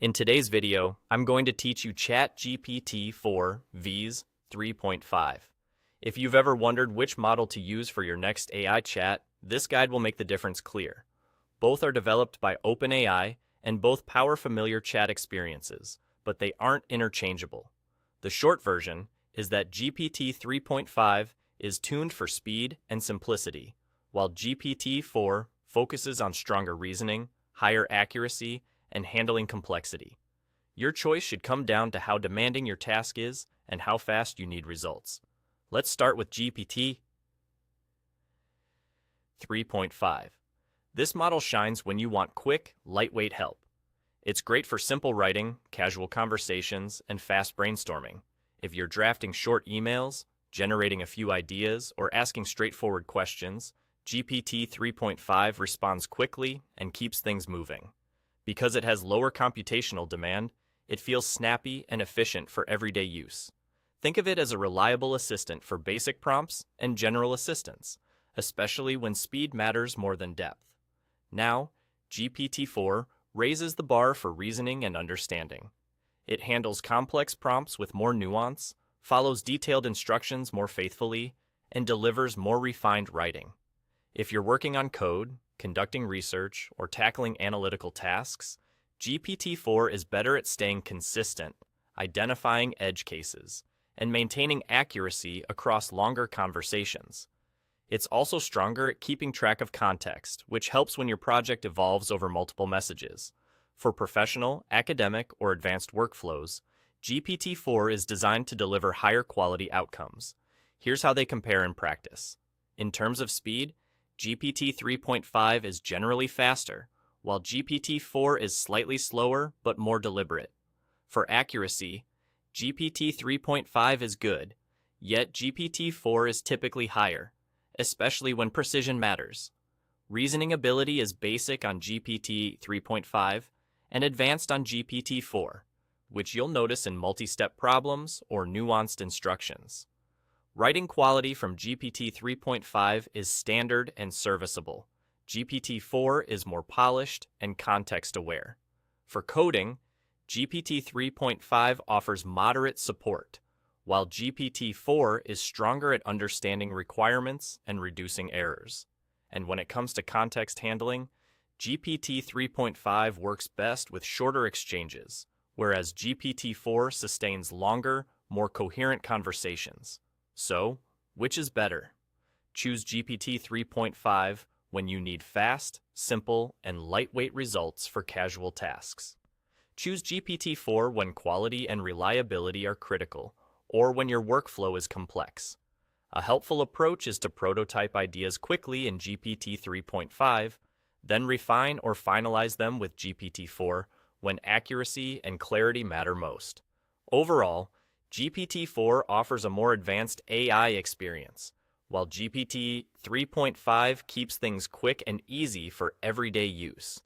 In today's video, I'm going to teach you ChatGPT 4 Vs 3.5. If you've ever wondered which model to use for your next AI chat, this guide will make the difference clear. Both are developed by OpenAI and both power familiar chat experiences, but they aren't interchangeable. The short version is that GPT 3.5 is tuned for speed and simplicity, while GPT 4 focuses on stronger reasoning, higher accuracy, and handling complexity. Your choice should come down to how demanding your task is and how fast you need results. Let's start with GPT 3.5. This model shines when you want quick, lightweight help. It's great for simple writing, casual conversations, and fast brainstorming. If you're drafting short emails, generating a few ideas, or asking straightforward questions, GPT 3.5 responds quickly and keeps things moving. Because it has lower computational demand, it feels snappy and efficient for everyday use. Think of it as a reliable assistant for basic prompts and general assistance, especially when speed matters more than depth. Now, GPT-4 raises the bar for reasoning and understanding. It handles complex prompts with more nuance, follows detailed instructions more faithfully, and delivers more refined writing. If you're working on code, conducting research, or tackling analytical tasks, GPT-4 is better at staying consistent, identifying edge cases, and maintaining accuracy across longer conversations. It's also stronger at keeping track of context, which helps when your project evolves over multiple messages. For professional, academic, or advanced workflows, GPT-4 is designed to deliver higher quality outcomes. Here's how they compare in practice. In terms of speed, GPT 3.5 is generally faster, while GPT 4 is slightly slower but more deliberate. For accuracy, GPT 3.5 is good, yet GPT 4 is typically higher, especially when precision matters. Reasoning ability is basic on GPT 3.5 and advanced on GPT 4, which you'll notice in multi-step problems or nuanced instructions. Writing quality from GPT 3.5 is standard and serviceable. GPT 4 is more polished and context-aware. For coding, GPT 3.5 offers moderate support, while GPT 4 is stronger at understanding requirements and reducing errors. And when it comes to context handling, GPT 3.5 works best with shorter exchanges, whereas GPT 4 sustains longer, more coherent conversations. So, which is better? Choose GPT 3.5 when you need fast, simple, and lightweight results for casual tasks. Choose GPT 4 when quality and reliability are critical, or when your workflow is complex. A helpful approach is to prototype ideas quickly in GPT 3.5, then refine or finalize them with GPT 4 when accuracy and clarity matter most. Overall, GPT-4 offers a more advanced AI experience, while GPT 3.5 keeps things quick and easy for everyday use.